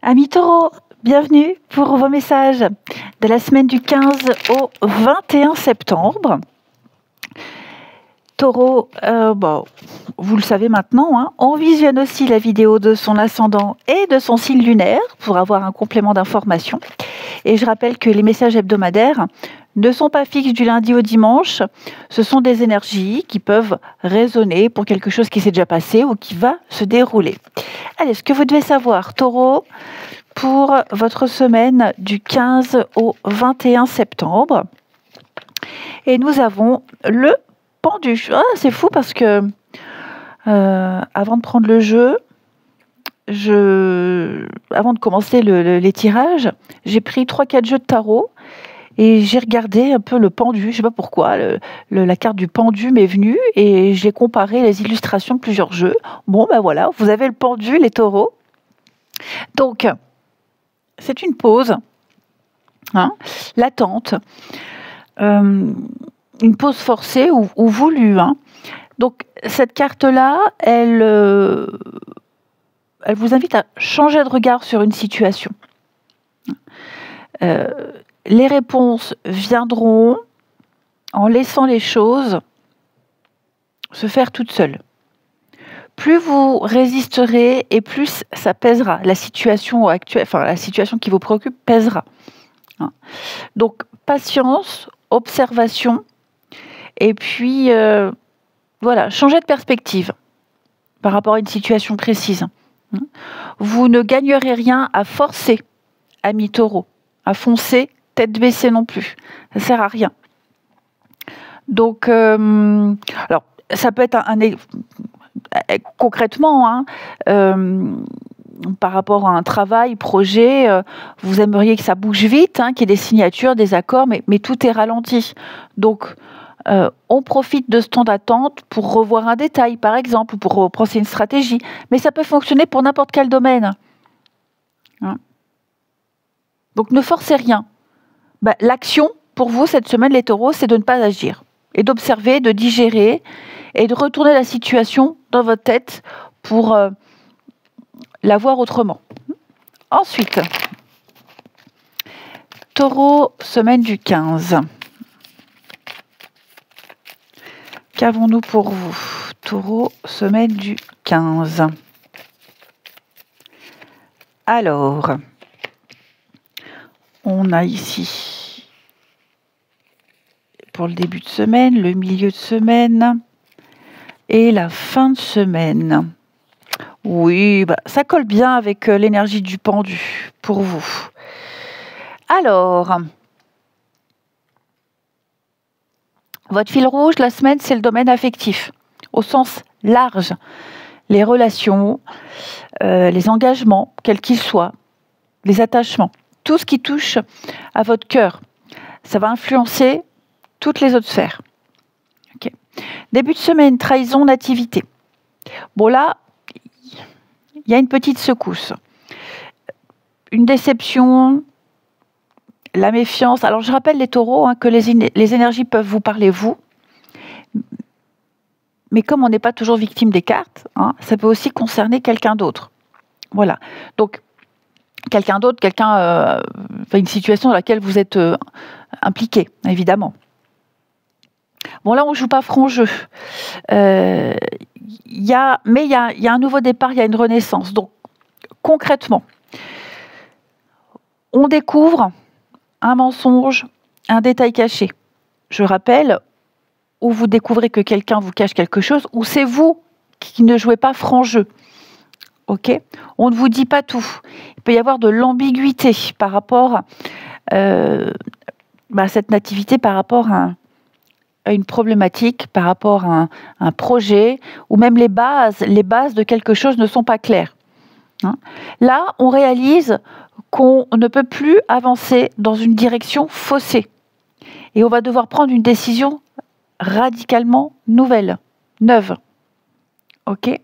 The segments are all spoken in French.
Amis taureaux, bienvenue pour vos messages de la semaine du 15 au 21 septembre. Taureau, vous le savez maintenant, hein, on visionne aussi la vidéo de son ascendant et de son signe lunaire pour avoir un complément d'information. Et je rappelle que les messages hebdomadaires ne sont pas fixes du lundi au dimanche. Ce sont des énergies qui peuvent résonner pour quelque chose qui s'est déjà passé ou qui va se dérouler. Allez, ce que vous devez savoir, Taureau, pour votre semaine du 15 au 21 septembre. Et nous avons le pendu. Ah, c'est fou parce que avant de prendre le jeu, avant de commencer les tirages, j'ai pris 3-4 jeux de tarot et j'ai regardé un peu le pendu. Je ne sais pas pourquoi, la carte du pendu m'est venue et j'ai comparé les illustrations de plusieurs jeux. Bon, ben voilà, vous avez le pendu, les taureaux. Donc, c'est une pause, hein, latente, une pause forcée ou voulue. Hein. Donc, cette carte-là, elle vous invite à changer de regard sur une situation. Les réponses viendront en laissant les choses se faire toutes seules. Plus vous résisterez et plus ça pèsera. La situation actuelle, enfin la situation qui vous préoccupe pèsera. Donc patience, observation, et puis voilà, changer de perspective par rapport à une situation précise. Vous ne gagnerez rien à forcer, amis taureaux, à foncer tête baissée non plus. Ça ne sert à rien. Donc, alors, ça peut être concrètement, hein, par rapport à un travail, projet, vous aimeriez que ça bouge vite, hein, qu'il y ait des signatures, des accords, mais tout est ralenti. Donc, on profite de ce temps d'attente pour revoir un détail, par exemple, ou pour repenser une stratégie. Mais ça peut fonctionner pour n'importe quel domaine. Hein. Donc, ne forcez rien. L'action, pour vous, cette semaine, les taureaux, c'est de ne pas agir. Et d'observer, de digérer, et de retourner la situation dans votre tête pour la voir autrement. Ensuite, Taureau, semaine du 15. Qu'avons-nous pour vous? Taureau, semaine du 15. Alors, on a ici, pour le début de semaine, le milieu de semaine et la fin de semaine. Oui, ça colle bien avec l'énergie du pendu pour vous. Alors, votre fil rouge, la semaine, c'est le domaine affectif, au sens large. Les relations, les engagements, quels qu'ils soient, les attachements, tout ce qui touche à votre cœur, ça va influencer toutes les autres sphères. Okay. Début de semaine, trahison, nativité. Bon là, il y a une petite secousse. Une déception, la méfiance. Alors je rappelle les taureaux, hein, que les énergies peuvent vous parler vous, mais comme on n'est pas toujours victime des cartes, hein, ça peut aussi concerner quelqu'un d'autre. Voilà. Donc, quelqu'un d'autre, une situation dans laquelle vous êtes impliqué, évidemment. Bon, là, on ne joue pas franc jeu. Mais il y a un nouveau départ, il y a une renaissance. Donc, concrètement, on découvre un mensonge, un détail caché. Je rappelle, ou vous découvrez que quelqu'un vous cache quelque chose, ou c'est vous qui ne jouez pas franc jeu. Ok ? On ne vous dit pas tout. Il peut y avoir de l'ambiguïté par rapport à cette nativité, par rapport à une problématique, par rapport à un projet, ou même les bases de quelque chose ne sont pas claires. Hein ? Là, on réalise qu'on ne peut plus avancer dans une direction faussée. Et on va devoir prendre une décision radicalement nouvelle, neuve. Ok ?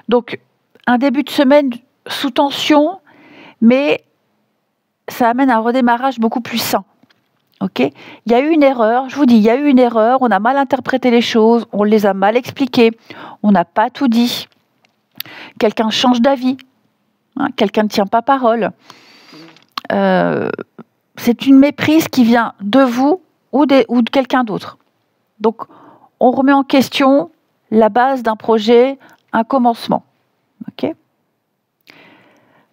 Donc, un début de semaine sous tension, mais ça amène un redémarrage beaucoup plus sain. Ok ? Il y a eu une erreur, je vous dis, il y a eu une erreur, on a mal interprété les choses, on les a mal expliquées, on n'a pas tout dit. Quelqu'un change d'avis. hein, quelqu'un ne tient pas parole. C'est une méprise qui vient de vous ou de quelqu'un d'autre. Donc, on remet en question la base d'un projet, un commencement. Okay.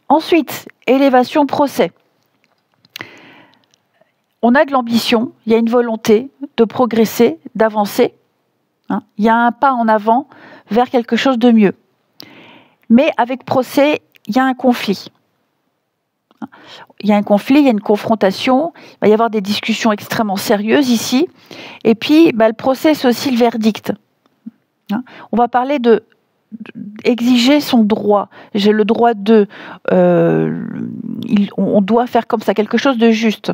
Ensuite, élévation procès. On a de l'ambition, il y a une volonté de progresser, d'avancer. Hein. Il y a un pas en avant vers quelque chose de mieux. Mais avec procès, il y a un conflit. Il y a un conflit, il y a une confrontation, il va y avoir des discussions extrêmement sérieuses ici. Et puis, le procès, c'est aussi le verdict. On va parler d'exiger son droit. J'ai le droit de... on doit faire comme ça, quelque chose de juste.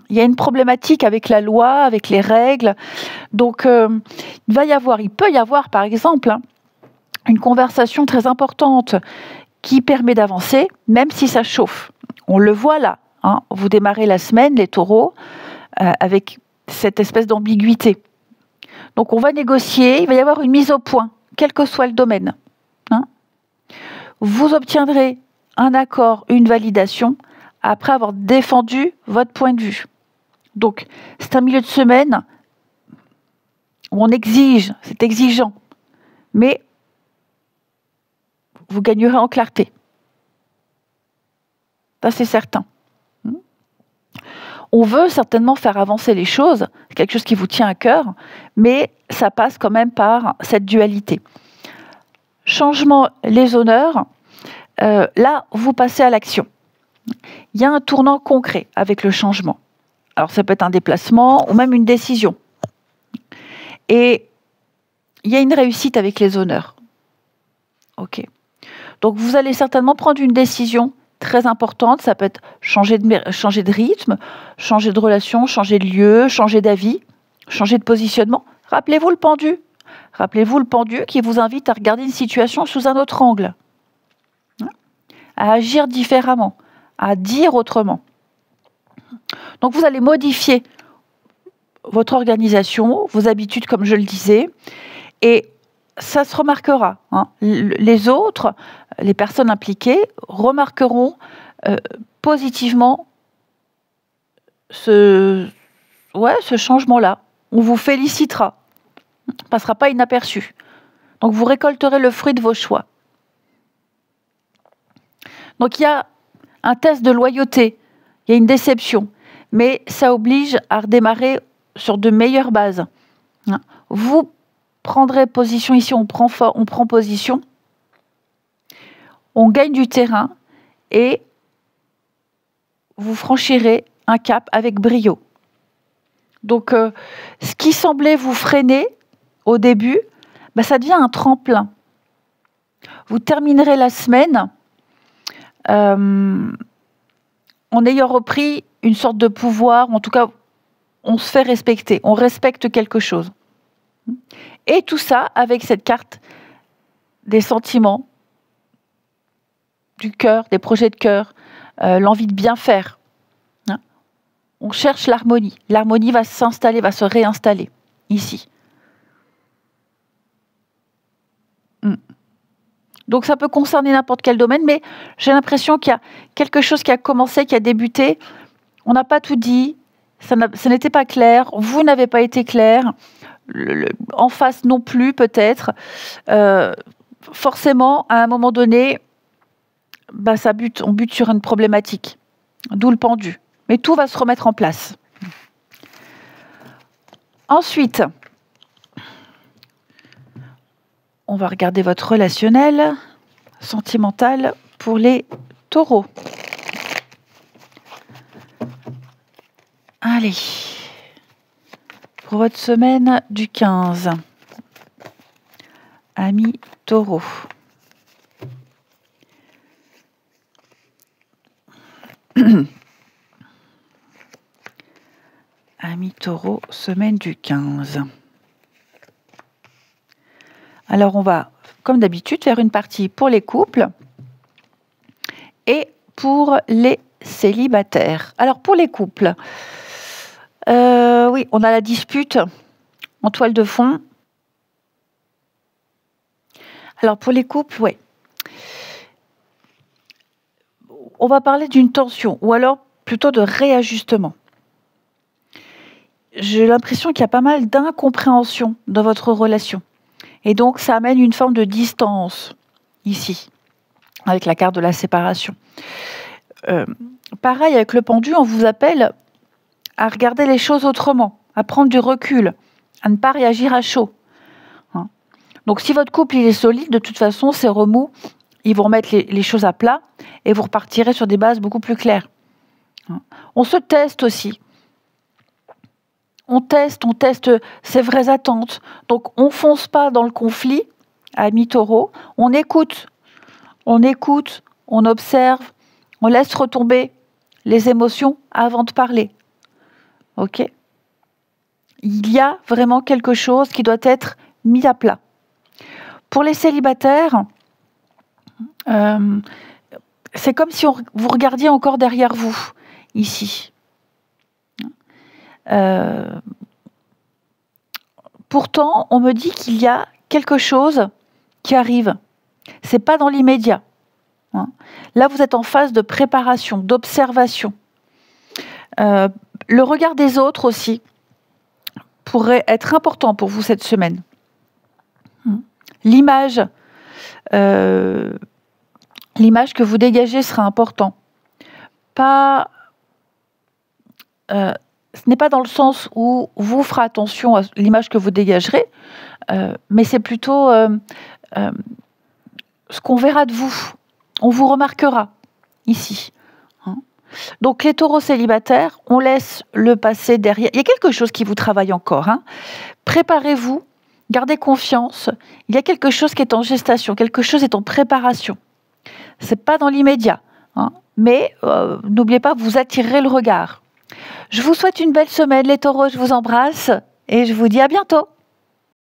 Il y a une problématique avec la loi, avec les règles. Donc, il peut y avoir, par exemple, une conversation très importante qui permet d'avancer, même si ça chauffe. On le voit là. Hein. Vous démarrez la semaine, les taureaux, avec cette espèce d'ambiguïté. Donc, on va négocier, il va y avoir une mise au point, quel que soit le domaine. Hein. Vous obtiendrez un accord, une validation, après avoir défendu votre point de vue. Donc, c'est un milieu de semaine où on exige, c'est exigeant, mais vous gagnerez en clarté. Ça, c'est certain. On veut certainement faire avancer les choses, c'est quelque chose qui vous tient à cœur, mais ça passe quand même par cette dualité. Changement, les honneurs, là, vous passez à l'action. Il y a un tournant concret avec le changement. Alors, ça peut être un déplacement ou même une décision. Et il y a une réussite avec les honneurs. OK. Donc, vous allez certainement prendre une décision très importante. Ça peut être changer de rythme, changer de relation, changer de lieu, changer d'avis, changer de positionnement. Rappelez-vous le pendu. Rappelez-vous le pendu qui vous invite à regarder une situation sous un autre angle. À agir différemment, à dire autrement. Donc, vous allez modifier votre organisation, vos habitudes, comme je le disais, et ça se remarquera. Hein. Les autres, les personnes impliquées, remarqueront positivement ce changement-là. On vous félicitera. Ça ne passera pas inaperçu. Donc, vous récolterez le fruit de vos choix. Donc, il y a un test de loyauté, il y a une déception, mais ça oblige à redémarrer sur de meilleures bases. Vous prendrez position ici, on prend position, on gagne du terrain et vous franchirez un cap avec brio. Donc, ce qui semblait vous freiner au début, ça devient un tremplin. Vous terminerez la semaine en ayant repris une sorte de pouvoir, en tout cas, on se fait respecter, on respecte quelque chose. Et tout ça avec cette carte des sentiments, du cœur, des projets de cœur, l'envie de bien faire. On cherche l'harmonie. L'harmonie va s'installer, va se réinstaller ici. Donc ça peut concerner n'importe quel domaine, mais j'ai l'impression qu'il y a quelque chose qui a commencé, qui a débuté. On n'a pas tout dit, ça n'était pas clair, vous n'avez pas été clair, en face non plus peut-être. Forcément, à un moment donné, on bute sur une problématique, d'où le pendu. Mais tout va se remettre en place. Ensuite, on va regarder votre relationnel, sentimental pour les taureaux. Allez, pour votre semaine du 15, amis taureaux. Amis taureaux, semaine du 15. Alors, on va, comme d'habitude, faire une partie pour les couples et pour les célibataires. Alors, pour les couples, oui, on a la dispute en toile de fond. Alors, pour les couples, oui. on va parler d'une tension, ou alors plutôt de réajustement. J'ai l'impression qu'il y a pas mal d'incompréhension dans votre relation. Et donc, ça amène une forme de distance, ici, avec la carte de la séparation. Pareil, avec le pendu, on vous appelle à regarder les choses autrement, à prendre du recul, à ne pas réagir à chaud. Donc, si votre couple il est solide, de toute façon, ces remous, ils vont remettre les choses à plat et vous repartirez sur des bases beaucoup plus claires. On se teste aussi. On teste ses vraies attentes. Donc, on ne fonce pas dans le conflit, amis taureaux. On écoute, on observe, on laisse retomber les émotions avant de parler. Ok ? Il y a vraiment quelque chose qui doit être mis à plat. Pour les célibataires, c'est comme si vous regardiez encore derrière vous, ici. Pourtant, on me dit qu'il y a quelque chose qui arrive. C'est pas dans l'immédiat. Là, vous êtes en phase de préparation, d'observation. Le regard des autres aussi pourrait être important pour vous cette semaine. L'image que vous dégagez sera important. Ce n'est pas dans le sens où vous ferez attention à l'image que vous dégagerez, mais c'est plutôt ce qu'on verra de vous. On vous remarquera ici. Donc les taureaux célibataires, on laisse le passé derrière. Il y a quelque chose qui vous travaille encore. Préparez-vous, gardez confiance. Il y a quelque chose qui est en gestation, quelque chose est en préparation. Ce n'est pas dans l'immédiat, mais n'oubliez pas, vous attirerez le regard. Je vous souhaite une belle semaine, les taureaux, je vous embrasse et je vous dis à bientôt.